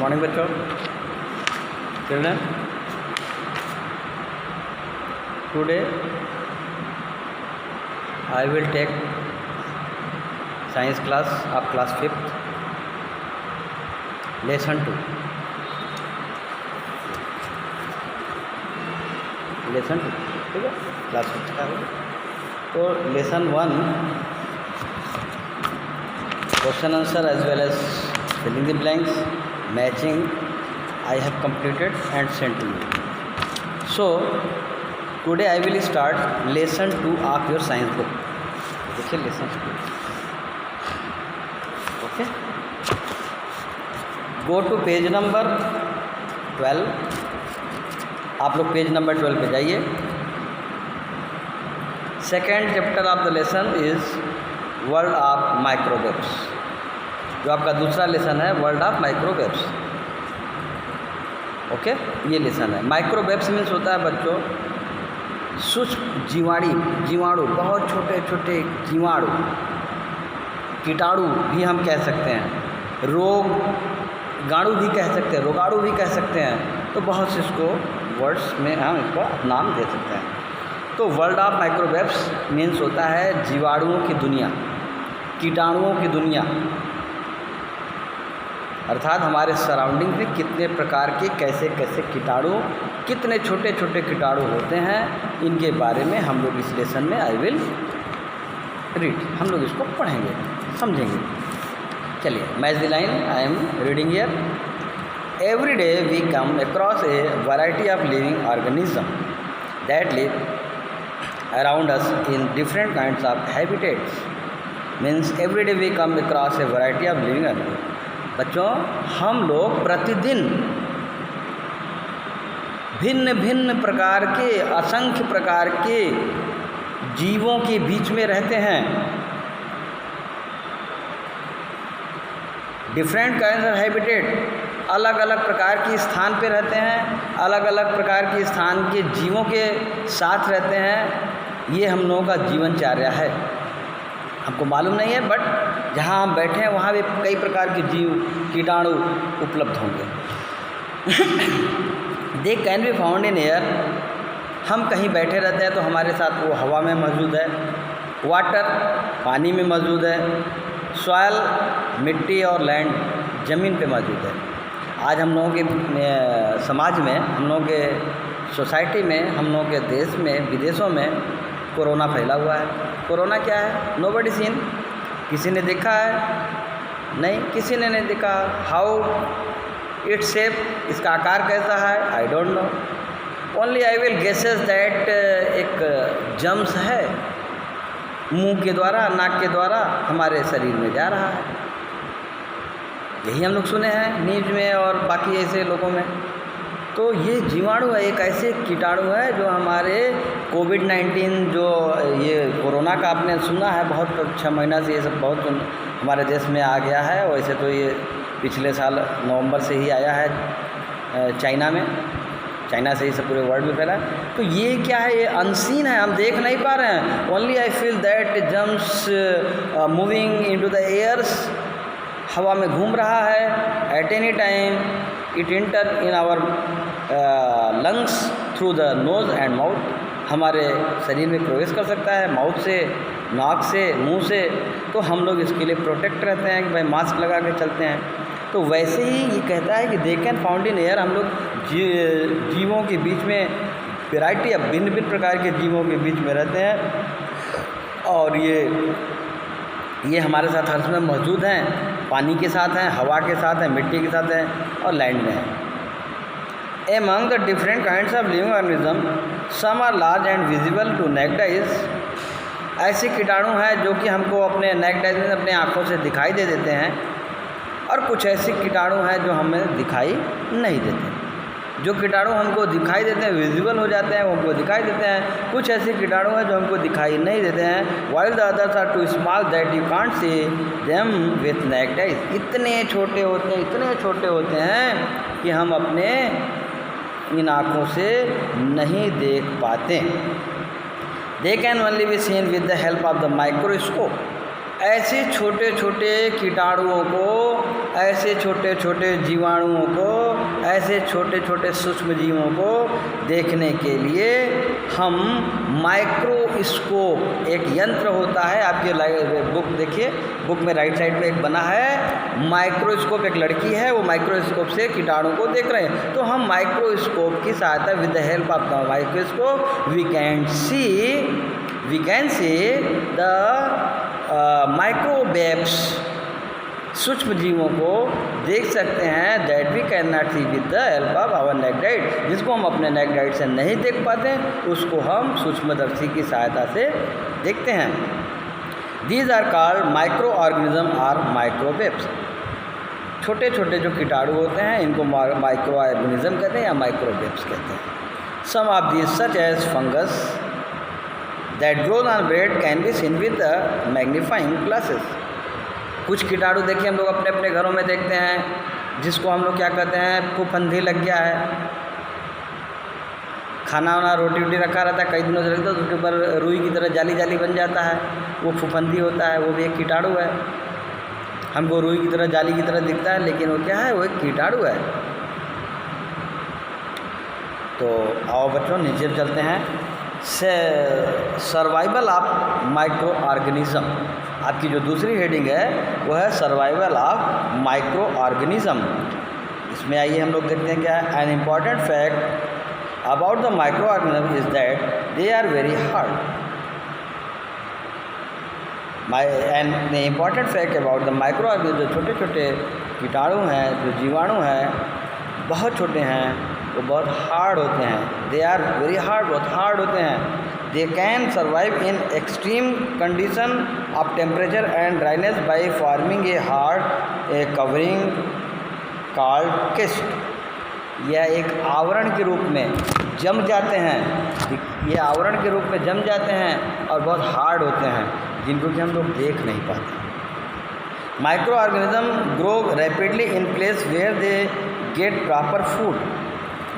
Morning बच्चों, children. Today I will take science class of class 5th, lesson 2. Lesson 2, ठीक है, class 5 का है। तो lesson 1 question answer as well as filling the blanks, matching I have completed and sent to you. So today I will start lesson 2 of your science book. देखिए lesson 2. Okay. Go to page number 12. आप लोग page number 12 पे जाइए। Second chapter of the lesson is world of microwaves. जो आपका दूसरा lesson है world of microwaves. Okay, ये लेसन है। माइक्रोवेव्स मीन्स होता है बच्चों सूक्ष्म जीवाणु, बहुत छोटे छोटे जीवाणु, कीटाणु भी हम कह सकते हैं, रोगाणु भी कह सकते हैं, रोगाणु भी कह सकते हैं। तो बहुत से इसको वर्ड्स में हम इसको नाम दे सकते हैं। तो वर्ल्ड ऑफ माइक्रोवेव्स मीन्स होता है जीवाणुओं की दुनिया, कीटाणुओं की दुनिया, अर्थात हमारे सराउंडिंग में कितने प्रकार के कैसे कैसे कीटाणु, कितने छोटे छोटे कीटाणु होते हैं, इनके बारे में हम लोग इस लेसन में आई विल रीड, हम लोग इसको पढ़ेंगे, समझेंगे। चलिए, match the line I am reading here. Every day we come across a variety of living organism that live around us in different kinds of habitats. Means every day we come across a variety of living organism. बच्चों, हम लोग प्रतिदिन भिन्न भिन्न प्रकार के, असंख्य प्रकार के जीवों के बीच में रहते हैं। डिफरेंट काइंड्स ऑफ हैबिटेट, अलग अलग प्रकार के स्थान पे रहते हैं, अलग अलग प्रकार के स्थान के जीवों के साथ रहते हैं। ये हम लोगों का जीवनचर्या है। हमको मालूम नहीं है, बट जहाँ हम बैठे हैं वहाँ भी कई प्रकार के जीव, कीटाणु उपलब्ध होंगे। They can be found in air. हम कहीं बैठे रहते हैं तो हमारे साथ वो हवा में मौजूद है, वाटर पानी में मौजूद है, सॉयल मिट्टी और लैंड ज़मीन पे मौजूद है। आज हम लोगों के समाज में, हम लोगों के सोसाइटी में, हम लोगों के देश में, विदेशों में कोरोना फैला हुआ है। कोरोना क्या है? Nobody seen. किसी ने देखा है? नहीं, किसी ने नहीं देखा। हाउ इट शेप, इसका आकार कैसा है? I don't know. Only I will guesses that एक जम्स है, मुंह के द्वारा, नाक के द्वारा हमारे शरीर में जा रहा है। यही हम लोग सुने हैं न्यूज़ में और बाकी ऐसे लोगों में। तो ये जीवाणु है, एक ऐसे कीटाणु है जो हमारे कोविड-19, जो ये कोरोना का आपने सुना है, बहुत 6 महीना से ये सब बहुत हमारे देश में आ गया है। वैसे तो ये पिछले साल नवंबर से ही आया है चाइना में, चाइना से ही सब पूरे वर्ल्ड में फैला है। तो ये क्या है? ये अनसीन है, हम देख नहीं पा रहे हैं। Only I feel that germs moving into the airs, हवा में घूम रहा है। At any time it enter in our lungs through the nose and mouth. हमारे शरीर में प्रवेश कर सकता है माउथ से, नाक से, मुंह से। तो हम लोग इसके लिए प्रोटेक्ट रहते हैं कि भाई मास्क लगा के चलते हैं। तो वैसे ही ये कहता है कि they can found in air. हम लोग जीवों के बीच में, वैरायटी अब भिन्न भिन्न प्रकार के जीवों के बीच में रहते हैं, और ये हमारे साथ हर समय मौजूद हैं। पानी के साथ हैं, हवा के साथ हैं, मिट्टी के साथ हैं और लैंड में हैं। Among the different kinds of living organism, some are large and visible to naked eyes. ऐसे कीटाणु हैं जो कि हमको अपने नेक्ड आइज में, अपने आँखों से दिखाई दे देते हैं, और कुछ ऐसे कीटाणु हैं जो हमें दिखाई नहीं देते। जो कीटाणु हमको दिखाई देते हैं, विजिबल हो जाते हैं, वो हमको दिखाई देते हैं। कुछ ऐसे कीटाणु हैं जो हमको दिखाई नहीं देते हैं। While the others are too small that you can't see them with naked eyes. इतने छोटे होते हैं, इतने छोटे होते हैं कि हम अपने इन आँखों से नहीं देख पाते। They can only B seen with the help of the microscope. ऐसे छोटे छोटे कीटाणुओं को ऐसे छोटे छोटे जीवाणुओं को, ऐसे छोटे छोटे सूक्ष्म जीवों को देखने के लिए हम माइक्रोस्कोप, एक यंत्र होता है, आपके बुक देखिए, बुक में राइट साइड में एक बना है माइक्रोस्कोप, एक लड़की है वो माइक्रोस्कोप से कीटाणु को देख रहे हैं। तो हम माइक्रोस्कोप की सहायता, with the help of the microscope we can see the microwaves, सूक्ष्म जीवों को देख सकते हैं, that we can not see with the help of our naked eye, जिसको हम अपने नेक डाइट से नहीं देख पाते, उसको हम सूक्ष्मदर्शी की सहायता से देखते हैं। These are called micro organism are microwaves. छोटे छोटे जो कीटाणु होते हैं इनको माइक्रो ऑर्गेनिज्म कहते हैं या माइक्रोवेव्स कहते हैं। Some of these such as fungus that grows on bread can be seen with the magnifying glasses. कुछ कीटाणु देखिए हम लोग अपने अपने घरों में देखते हैं, जिसको हम लोग क्या कहते हैं, फफूंदी लग गया है, खाना वाना रोटी वोटी रखा रहता है, कई दिनों से रखता है तो उसके ऊपर रुई की तरह जाली जाली बन जाता है, वो फफूंदी होता है, वो भी एक कीटाणु है। हमको रुई की तरह जाली की तरह दिखता है, लेकिन वो क्या है, वो एक कीटाणु है। तो आओ बच्चों नीचे चलते हैं। सर्वाइवल ऑफ माइक्रो ऑर्गेनिज्म, आपकी जो दूसरी हेडिंग है वो है सर्वाइवल ऑफ माइक्रो ऑर्गेनिज्म। इसमें आइए हम लोग देखते हैं क्या है। An important fact about the micro organism is that they are very hard. And the important fact about the micro organism, जो छोटे छोटे कीटाणु हैं, जो जीवाणु हैं, बहुत छोटे हैं, वो बहुत हार्ड होते हैं। दे आर वेरी हार्ड, बहुत हार्ड होते हैं। They can survive in extreme condition of temperature and dryness by forming a hard a covering called cyst. यह एक आवरण के रूप में जम जाते हैं, ये आवरण के रूप में जम जाते हैं और बहुत हार्ड होते हैं, जिनको कि हम लोग देख नहीं पाते। Micro organism grow rapidly in place where they get proper food.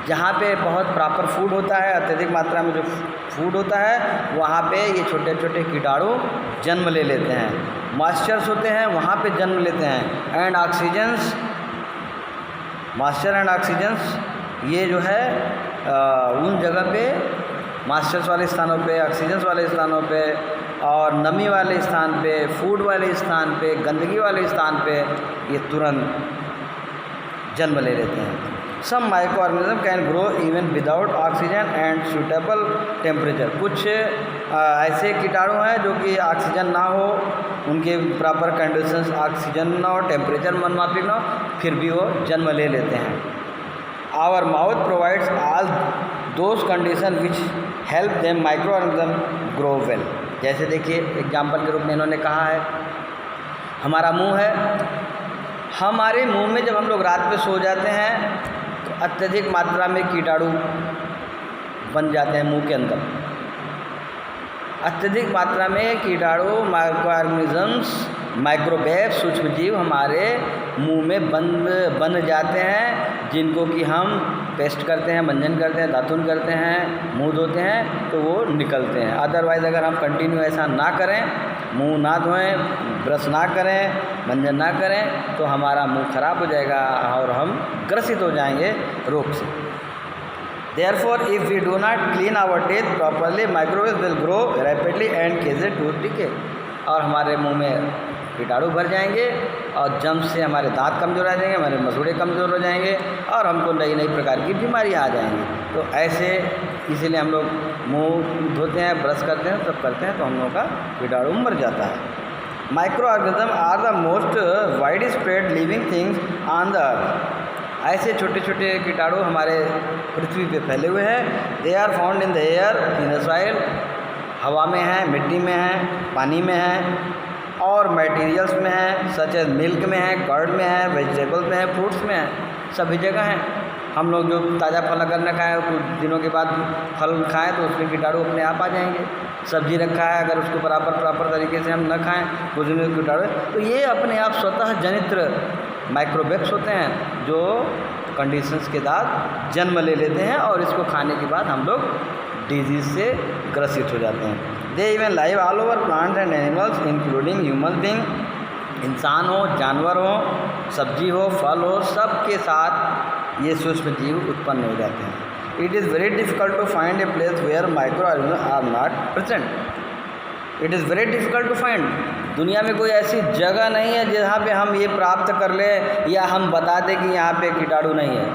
जहाँ पे बहुत प्रॉपर फूड होता है, अत्यधिक मात्रा में जो फूड होता है, वहाँ पे ये छोटे छोटे कीटाणु जन्म ले लेते हैं। मॉइस्चर्स होते हैं वहाँ पे जन्म लेते हैं। And oxygens, moisture and oxygens, ये जो है उन जगह पे, मॉइस्चर्स वाले स्थानों पे, ऑक्सीजन्स वाले स्थानों पे और नमी वाले स्थान पे, फूड वाले स्थान पे, गंदगी वाले स्थान पे ये तुरंत जन्म ले लेते हैं। Some micro organism can grow even without oxygen and suitable temperature. कुछ ऐसे कीटाणु हैं जो कि ऑक्सीजन ना हो, उनके प्रॉपर कंडीशंस, ऑक्सीजन ना हो, टेम्परेचर मनमाफिक ना हो, फिर भी वो जन्म ले लेते हैं। Our mouth provides all those condition which help them micro organism grow well. जैसे देखिए एग्जाम्पल के रूप में इन्होंने कहा है, हमारा मुंह है, हमारे मुंह में जब हम लोग रात में सो जाते हैं तो अत्यधिक मात्रा में कीटाणु बन जाते हैं मुंह के अंदर। अत्यधिक मात्रा में कीटाणु, माइक्रो ऑर्गेनिजम्स, माइक्रोवेव, सूक्ष्म जीव हमारे मुंह में बन जाते हैं, जिनको कि हम पेस्ट करते हैं, मंजन करते हैं, दातुन करते हैं, मुंह धोते हैं तो वो निकलते हैं। अदरवाइज़ अगर हम कंटिन्यू ऐसा ना करें, मुंह ना धोएं, ब्रश ना करें, मंजन ना करें, तो हमारा मुंह खराब हो जाएगा और हम ग्रसित हो जाएंगे रोग से। Therefore, if we do not clean our teeth properly, microbes will grow rapidly and cause tooth decay। और हमारे मुंह में कीटाणु भर जाएंगे और जम से हमारे दांत कमज़ोर आ जाएंगे, हमारे मसूड़े कमज़ोर हो जाएंगे और हमको नई नई प्रकार की बीमारियां आ जाएंगी। तो ऐसे इसीलिए हम लोग मुंह धोते हैं, ब्रश करते हैं, सब करते हैं तो हम लोगों का कीटाणु मर जाता है। Micro organism are the most wide spread living things on the earth. ऐसे छोटे छोटे कीटाणु हमारे पृथ्वी पे फैले हुए हैं। They are found in the air, in the soil, हवा में है, मिट्टी में है, पानी में है और मटेरियल्स में है, सच एज मिल्क में है, कर्ड में है, वेजिटेबल्स में है, फ्रूट्स में है, सभी जगह हैं। हम लोग जो ताज़ा फल अगर न खाएँ, कुछ दिनों के बाद फल खाएँ तो उसमें कीटाणु अपने आप आ जाएंगे। सब्जी रखा है, अगर उसको प्रॉपर तरीके से हम न खाएँ, कुछ दिनों के कीटाणु, तो ये अपने आप स्वतः जनित्र माइक्रोवेव्स होते हैं जो कंडीशंस के बाद जन्म ले लेते हैं और इसको खाने के बाद हम लोग डिजीज़ से ग्रसित हो जाते हैं। They even live all over plants and animals including human being. इंसान हो, जानवर हो, सब्जी हो, फल हो, सबके साथ ये सूक्ष्म जीव उत्पन्न हो जाते हैं। It is very difficult to find a place where micro organism are not present. It is very difficult to find. दुनिया में कोई ऐसी जगह नहीं है जहाँ पे हम ये प्राप्त कर लें या हम बता दें कि यहाँ पे कीटाणु नहीं है।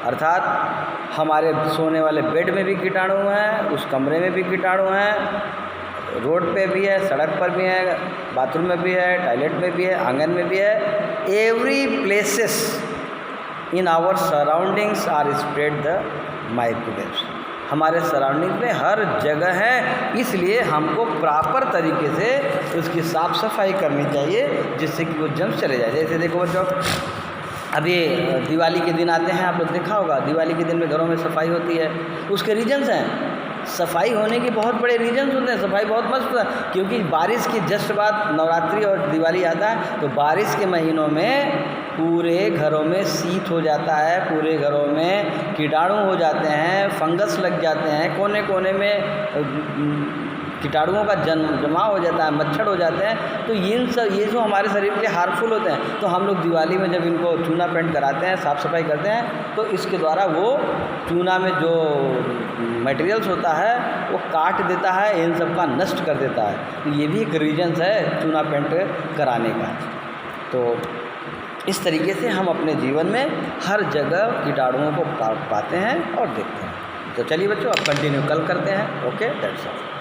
अर्थात हमारे सोने वाले बेड में भी कीटाणु हैं, उस कमरे में भी कीटाणु हैं, रोड पे भी है, सड़क पर भी है, बाथरूम में भी है, टॉयलेट में भी है, आंगन में भी है। Every places in our surroundings are spread the microwaves. हमारे सराउंडिंग में हर जगह है, इसलिए हमको प्रॉपर तरीके से उसकी साफ़ सफाई करनी चाहिए जिससे कि वो जम्स चले जाए। जैसे देखो बच्चों, अभी दिवाली के दिन आते हैं, आप लोग देखा होगा दिवाली के दिन में घरों में सफाई होती है। उसके रीजन्स हैं, सफाई होने के बहुत बड़े रीजन्स होते हैं। सफाई बहुत मस्त है क्योंकि बारिश के जस्ट बाद नवरात्रि और दिवाली आता है, तो बारिश के महीनों में पूरे घरों में शीत हो जाता है, पूरे घरों में कीटाणु हो जाते हैं, फंगस लग जाते हैं, कोने कोने में कीटाणुओं का जमा हो जाता है, मच्छर हो जाते हैं। तो ये जो हमारे शरीर के हार्मफुल होते हैं, तो हम लोग दिवाली में जब इनको चूना पेंट कराते हैं, साफ़ सफाई करते हैं, तो इसके द्वारा वो चूना में जो मटेरियल्स होता है वो काट देता है, इन सब का नष्ट कर देता है। तो ये भी एक रीजन्स है चूना पेंट कराने का। तो इस तरीके से हम अपने जीवन में हर जगह कीटाणुओं को पाते हैं और देखते हैं। तो चलिए बच्चों, अब कंटिन्यू कल करते हैं। Okay, that's all.